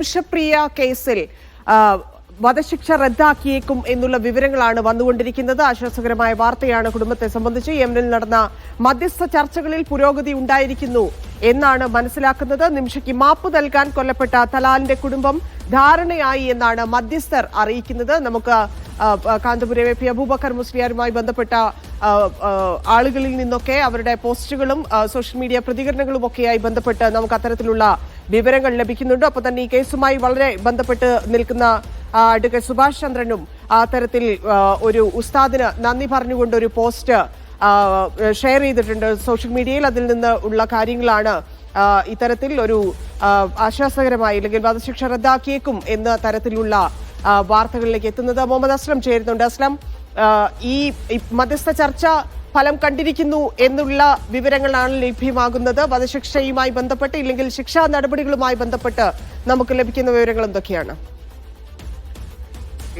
നിമിഷപ്രിയ കേസിൽ വധശിക്ഷ റദ്ദാക്കിയേക്കും എന്നുള്ള വിവരങ്ങളാണ് വന്നുകൊണ്ടിരിക്കുന്നത്. ആശ്വാസകരമായ വാർത്തയാണ് കുടുംബത്തെ സംബന്ധിച്ച്. യമനിൽ നടന്ന മധ്യസ്ഥ ചർച്ചകളിൽ പുരോഗതി ഉണ്ടായിരിക്കുന്നു എന്നാണ് മനസ്സിലാക്കുന്നത്. നിമിഷയ്ക്ക് മാപ്പ് നൽകാൻ കൊല്ലപ്പെട്ട തലാലിന്റെ കുടുംബം ധാരണയായി എന്നാണ് മധ്യസ്ഥർ അറിയിക്കുന്നത്. നമുക്ക് കാന്തപുരം എ പി അബൂബക്കർ മുസ്ലിയാരുമായി ബന്ധപ്പെട്ട ആളുകളിൽ നിന്നൊക്കെ അവരുടെ പോസ്റ്റുകളും സോഷ്യൽ മീഡിയ പ്രതികരണങ്ങളും ഒക്കെയായി ബന്ധപ്പെട്ട് നമുക്ക് അത്തരത്തിലുള്ള വിവരങ്ങൾ ലഭിക്കുന്നുണ്ട്. അപ്പോൾ തന്നെ ഈ കേസുമായി വളരെ ബന്ധപ്പെട്ട് നിൽക്കുന്ന അഡ്വക്കേറ്റ് സുഭാഷ് ചന്ദ്രനും അത്തരത്തിൽ ഒരു ഉസ്താദിന് നന്ദി പറഞ്ഞുകൊണ്ട് ഒരു പോസ്റ്റ് ഷെയർ ചെയ്തിട്ടുണ്ട് സോഷ്യൽ മീഡിയയിൽ. അതിൽ നിന്ന് ഉള്ള കാര്യങ്ങളാണ് ഇത്തരത്തിൽ ഒരു ആശ്വാസകരമായി അല്ലെങ്കിൽ വധശിക്ഷ റദ്ദാക്കിയേക്കും എന്ന തരത്തിലുള്ള വാർത്തകളിലേക്ക് എത്തുന്നത്. മുഹമ്മദ് അസ്ലം ചേരുന്നുണ്ട്. അസ്ലം, ഈ മധ്യസ്ഥ ചർച്ച ഫലം കണ്ടിരിക്കുന്നു എന്നുള്ള വിവരങ്ങളാണ് ലഭ്യമാകുന്നത്. വധശിക്ഷയുമായി ബന്ധപ്പെട്ട് ഇല്ലെങ്കിൽ ശിക്ഷാ നടപടികളുമായി ബന്ധപ്പെട്ട് നമുക്ക് ലഭിക്കുന്ന വിവരങ്ങൾ എന്തൊക്കെയാണ്?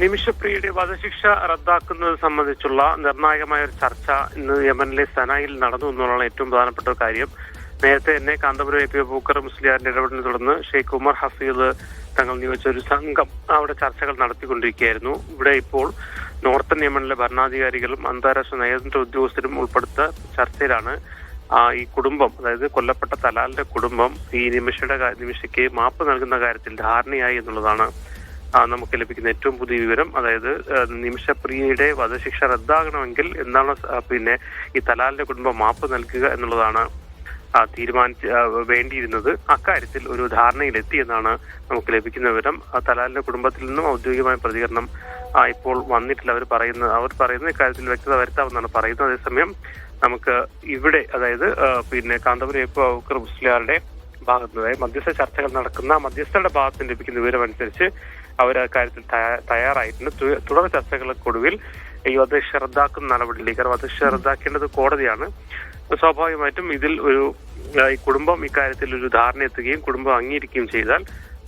നിമിഷപ്രിയയുടെ വധശിക്ഷ റദ്ദാക്കുന്നത് സംബന്ധിച്ചുള്ള നിർണായകമായ ഒരു ചർച്ച ഇന്ന് യമനിലെ സനായിൽ നടന്നു എന്നുള്ളതാണ് ഏറ്റവും പ്രധാനപ്പെട്ട ഒരു കാര്യം. നേരത്തെ തന്നെ കാന്തപുരം എ പി അബൂബക്കർ മുസ്ലിയാറിന്റെ ഇടപെടലിനെ തുടർന്ന് ഷെയ്ഖ് ഉമർ ഹഫീദ് തങ്ങൾ നിയോഗിച്ച ഒരു സംഘം അവിടെ ചർച്ചകൾ നടത്തിക്കൊണ്ടിരിക്കുകയായിരുന്നു. ഇവിടെ ഇപ്പോൾ നോർത്തൻ യമനിലെ ഭരണാധികാരികളും അന്താരാഷ്ട്ര നയതന്ത്ര ഉദ്യോഗസ്ഥരും ഉൾപ്പെടുത്ത ചർച്ചയിലാണ് ഈ കുടുംബം, അതായത് കൊല്ലപ്പെട്ട തലാലിന്റെ കുടുംബം ഈ നിമിഷയ്ക്ക് മാപ്പ് നൽകുന്ന കാര്യത്തിൽ ധാരണയായി എന്നുള്ളതാണ് നമുക്ക് ലഭിക്കുന്ന ഏറ്റവും പുതിയ വിവരം. അതായത് നിമിഷപ്രിയയുടെ വധശിക്ഷ റദ്ദാകണമെങ്കിൽ എന്താണ് ഈ തലാലിന്റെ കുടുംബം മാപ്പ് നൽകുക എന്നുള്ളതാണ് വേണ്ടിയിരുന്നത്. അക്കാര്യത്തിൽ ഒരു ധാരണയിലെത്തി എന്നാണ് നമുക്ക് ലഭിക്കുന്ന വിവരം. തലാലിന്റെ കുടുംബത്തിൽ നിന്നും ഔദ്യോഗികമായ പ്രതികരണം ഇപ്പോൾ വന്നിട്ടില്ല. അവർ പറയുന്ന ഇക്കാര്യത്തിൽ വ്യക്തത വരുത്താമെന്നാണ് പറയുന്നത്. അതേസമയം നമുക്ക് ഇവിടെ അതായത് കാന്തപുരം എ പി അബൂബക്കർ മുസ്ലിയാരുടെ ഭാഗത്ത്, അതായത് മധ്യസ്ഥ ചർച്ചകൾ നടക്കുന്ന മധ്യസ്ഥരുടെ ഭാഗത്ത് നിന്ന് ലഭിക്കുന്ന വിവരം അനുസരിച്ച് അവർ അക്കാര്യത്തിൽ തയ്യാറായിട്ടുണ്ട്. തുടർ ചർച്ചകൾക്കൊടുവിൽ ഈ വധശിക്ഷ റദ്ദാക്കുന്ന നടപടിയിലേക്ക്, വധശിക്ഷ റദ്ദാക്കേണ്ടത് കോടതിയാണ്. സ്വാഭാവികമായിട്ടും ഇതിൽ ഈ കുടുംബം ഇക്കാര്യത്തിൽ ഒരു ധാരണ എത്തുകയും കുടുംബം അംഗീകരിക്കുകയും ചെയ്താൽ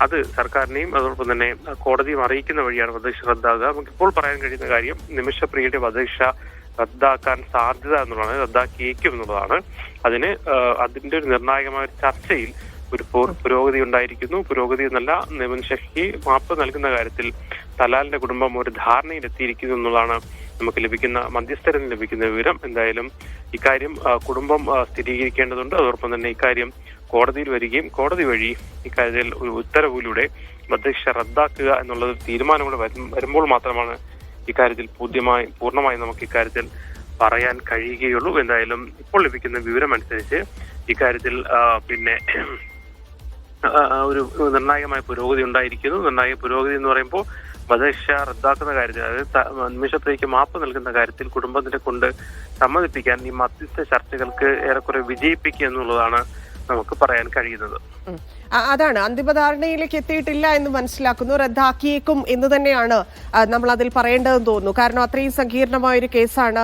അത് സർക്കാരിനെയും അതോടൊപ്പം തന്നെ കോടതിയും അറിയിക്കുന്ന വഴിയാണ് വധശിക്ഷ റദ്ദാക്കുക. നമുക്കിപ്പോൾ പറയാൻ കഴിയുന്ന കാര്യം നിമിഷപ്രിയയുടെ വധശിക്ഷ റദ്ദാക്കാൻ സാധ്യത എന്നുള്ളതാണ്, റദ്ദാക്കിയേക്കും എന്നുള്ളതാണ്. അതിന്റെ ഒരു നിർണായകമായ ഒരു ചർച്ചയിൽ ഒരു പുരോഗതി ഉണ്ടായിരിക്കുന്നു. പുരോഗതി എന്നല്ല, നിമിഷയ്ക്ക് മാപ്പ് നൽകുന്ന കാര്യത്തിൽ തലാലിന്റെ കുടുംബം ഒരു ധാരണയിലെത്തിയിരിക്കുന്നു എന്നുള്ളതാണ് നമുക്ക് ലഭിക്കുന്ന മധ്യസ്ഥരിൽ ലഭിക്കുന്ന വിവരം. എന്തായാലും ഇക്കാര്യം കുടുംബം സ്ഥിരീകരിക്കേണ്ടതുണ്ട്. അതോടൊപ്പം തന്നെ ഇക്കാര്യം കോടതിയിൽ വരികയും കോടതി വഴി ഇക്കാര്യത്തിൽ ഒരു ഉത്തരവിലൂടെ വധശിക്ഷ റദ്ദാക്കുക എന്നുള്ള തീരുമാനം കൂടെ വരുമ്പോൾ മാത്രമാണ് ഇക്കാര്യത്തിൽ പൂർണ്ണമായി നമുക്ക് ഇക്കാര്യത്തിൽ പറയാൻ കഴിയുകയുള്ളൂ. എന്തായാലും ഇപ്പോൾ ലഭിക്കുന്ന വിവരം അനുസരിച്ച് ഇക്കാര്യത്തിൽ ഒരു നിർണായകമായ പുരോഗതി ഉണ്ടായിരിക്കുന്നു. നിർണായക പുരോഗതി എന്ന് പറയുമ്പോൾ വധശിക്ഷ റദ്ദാക്കുന്ന കാര്യത്തിൽ, അതായത് നിമിഷപ്രിയയ്ക്ക് മാപ്പ് നൽകുന്ന കാര്യത്തിൽ കുടുംബത്തിനെ കൊണ്ട് സമ്മതിപ്പിക്കാൻ ഈ മധ്യസ്ഥ ചർച്ചകൾക്ക് ഏറെക്കുറെ വിജയിപ്പിക്കുക എന്നുള്ളതാണ് നമുക്ക് പറയാൻ കഴിയുന്നത്. അതാണ്, അന്തിമധാരണയിലേക്ക് എത്തിയിട്ടില്ല എന്ന് മനസ്സിലാക്കുന്നു. റദ്ദാക്കിയേക്കും എന്ന് തന്നെയാണ് നമ്മൾ അതിൽ പറയേണ്ടതെന്ന് തോന്നുന്നു. കാരണം അത്രയും സങ്കീർണമായ ഒരു കേസാണ്.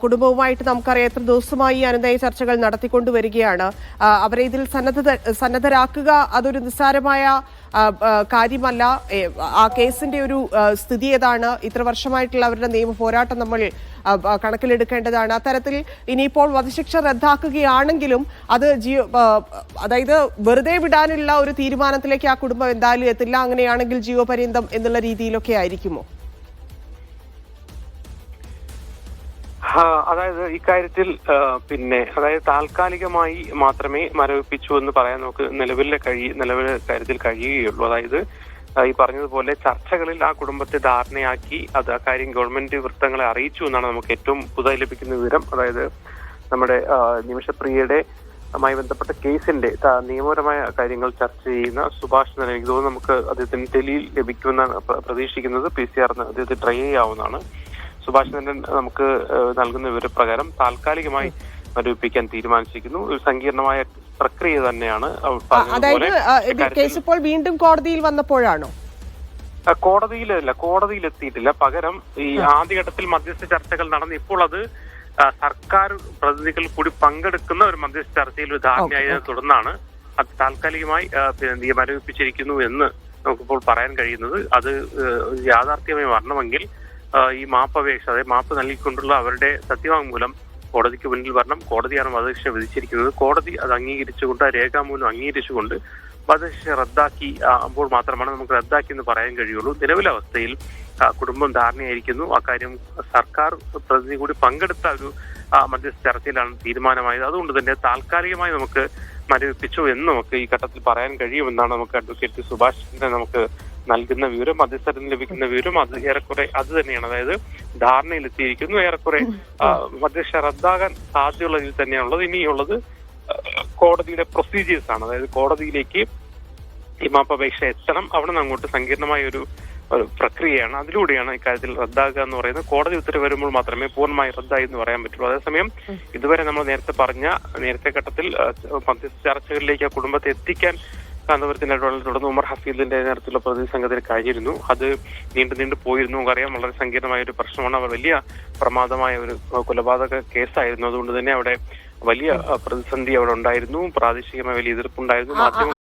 കുടുംബവുമായിട്ട് നമുക്കറിയാം എത്ര ദിവസമായി അനുനയ ചർച്ചകൾ നടത്തിക്കൊണ്ടുവരികയാണ്. അവരെ ഇതിൽ സന്നദ്ധരാക്കുക അതൊരു നിസ്സാരമായ കാര്യമല്ല. ആ കേസിന്റെ ഒരു സ്ഥിതി ഏതാണ്, ഇത്ര വർഷമായിട്ടുള്ള അവരുടെ നിയമ പോരാട്ടം നമ്മൾ കണക്കിലെടുക്കേണ്ടതാണ്. അത്തരത്തിൽ ഇനിയിപ്പോൾ വധശിക്ഷ റദ്ദാക്കുകയാണെങ്കിലും അത് അതായത് വെറുതെ വിടാനുള്ള ഒരു തീരുമാനത്തിലേക്ക് ആ കുടുംബം എന്തായാലും എത്തില്ല. അങ്ങനെയാണെങ്കിൽ ജീവപര്യന്തം എന്നുള്ള രീതിയിലൊക്കെ ആയിരിക്കുമോ? അതായത് ഇക്കാര്യത്തിൽ അതായത് താൽക്കാലികമായി മാത്രമേ മരവിപ്പിച്ചു എന്ന് പറയാൻ നമുക്ക് നിലവിലെ കാര്യത്തിൽ കഴിയുകയുള്ളൂ. അതായത് ഈ പറഞ്ഞതുപോലെ ചർച്ചകളിൽ ആ കുടുംബത്തെ ധാരണയാക്കി അത് ആ കാര്യം ഗവൺമെന്റ് വൃത്തങ്ങളെ അറിയിച്ചു എന്നാണ് നമുക്ക് ഏറ്റവും പുതുതായി ലഭിക്കുന്ന വിവരം. അതായത് നമ്മുടെ നിമിഷപ്രിയയുടെ ബന്ധപ്പെട്ട കേസിന്റെ നിയമപരമായ കാര്യങ്ങൾ ചർച്ച ചെയ്യുന്ന സുഭാഷ് ചന്ദ്രൻ, എനിക്ക് തോന്നുന്നു നമുക്ക് അദ്ദേഹത്തിന് ഡൽഹിയിൽ ലഭിക്കുമെന്നാണ് പ്രതീക്ഷിക്കുന്നത്. PCR അദ്ദേഹത്തെ ട്രൈ ചെയ്യാവുന്നതാണ്. സുഭാഷ് ചന്ദ്രൻ നമുക്ക് നൽകുന്ന വിവരപ്രകാരം താൽക്കാലികമായി മരവിപ്പിക്കാൻ തീരുമാനിച്ചിരിക്കുന്നു. ഒരു സങ്കീർണമായ പ്രക്രിയ തന്നെയാണ്. കേസ് ഇപ്പോൾ വീണ്ടും കോടതിയിൽ വന്നപ്പോഴാണോ? കോടതിയിലെത്തിയിട്ടില്ല. പകരം ഈ ആദ്യഘട്ടത്തിൽ മധ്യസ്ഥ ചർച്ചകൾ നടന്ന് ഇപ്പോൾ അത് സർക്കാർ പ്രതിനിധികൾ കൂടി പങ്കെടുക്കുന്ന ഒരു മധ്യസ്ഥ ചർച്ചയിൽ ഒരു ധാരണയായതിനെ തുടർന്നാണ് അത് താൽക്കാലികമായി മരവിപ്പിച്ചിരിക്കുന്നു എന്ന് നമുക്കിപ്പോൾ പറയാൻ കഴിയുന്നത്. അത് യാഥാർത്ഥ്യമായി വരണമെങ്കിൽ ഈ മാപ്പപേക്ഷ, അതായത് മാപ്പ് നൽകിക്കൊണ്ടുള്ള അവരുടെ സത്യവാങ്മൂലം കോടതിക്ക് മുന്നിൽ വരണം. കോടതിയാണ് വധശിക്ഷ വിധിച്ചിരിക്കുന്നത്. കോടതി അത് അംഗീകരിച്ചുകൊണ്ട്, ആ രേഖാമൂലം അംഗീകരിച്ചുകൊണ്ട് വധശിക്ഷ റദ്ദാക്കി അപ്പോൾ മാത്രമാണ് നമുക്ക് റദ്ദാക്കി എന്ന് പറയാൻ കഴിയുള്ളൂ. നിലവിലെ അവസ്ഥയിൽ കുടുംബം ധാരണയായിരിക്കുന്നു. അക്കാര്യം സർക്കാർ പ്രതിനിധി കൂടി പങ്കെടുത്ത ഒരു മധ്യസ്ഥ ചർച്ചയിലാണ് തീരുമാനമായത്. അതുകൊണ്ട് തന്നെ താൽക്കാലികമായി നമുക്ക് മരവിപ്പിച്ചു എന്ന് നമുക്ക് ഈ ഘട്ടത്തിൽ പറയാൻ കഴിയുമെന്നാണ് നമുക്ക് അഡ്വക്കേറ്റ് സുഭാഷ് ചന്ദ്രൻ നമുക്ക് നൽകുന്ന വിവരം. മധ്യസ്ഥരിൽ നിന്ന് ലഭിക്കുന്ന വിവരം അത് ഏറെക്കുറെ അത് തന്നെയാണ്. അതായത് ധാരണയിലെത്തിയിരിക്കുന്നു. ഏറെക്കുറെ മധ്യസ്ഥ റദ്ദാകാൻ സാധ്യതയുള്ള ഇതിൽ തന്നെയാണുള്ളത്. ഇനിയുള്ളത് കോടതിയുടെ പ്രൊസീജിയേഴ്സ് ആണ്. അതായത് കോടതിയിലേക്ക് ഈ മാപ്പപേക്ഷ എത്തണം. അവിടെ നിന്ന് അങ്ങോട്ട് സങ്കീർണമായ ഒരു പ്രക്രിയയാണ്. അതിലൂടെയാണ് ഇക്കാര്യത്തിൽ റദ്ദാക്കുക എന്ന് പറയുന്നത്. കോടതി ഉത്തരവ് വരുമ്പോൾ മാത്രമേ പൂർണ്ണമായി റദ്ദായി എന്ന് പറയാൻ പറ്റുള്ളൂ. അതേസമയം ഇതുവരെ നമ്മൾ നേരത്തെ ഘട്ടത്തിൽ മധ്യസ്ഥ ചർച്ചകളിലേക്ക് ആ കുടുംബത്തെ എത്തിക്കാൻ കാന്തപുരത്തിന്റെ ഇടപെടൽ തുടർന്ന് ഉമർ ഹഫീദിന്റെ നേതൃത്വത്തിലുള്ള പ്രതിനിധി സംഘത്തിന് കഴിഞ്ഞിരുന്നു. അത് നീണ്ടു പോയിരുന്നു. നമുക്കറിയാം, വളരെ സങ്കീർണമായ ഒരു പ്രശ്നമാണ്. അവർ വലിയ പ്രമാദമായ ഒരു കൊലപാതക കേസായിരുന്നു. അതുകൊണ്ട് തന്നെ അവിടെ വലിയ പ്രതിസന്ധി അവിടെ ഉണ്ടായിരുന്നു. പ്രാദേശികമായ വലിയ എതിർപ്പുണ്ടായിരുന്നു. മാധ്യമ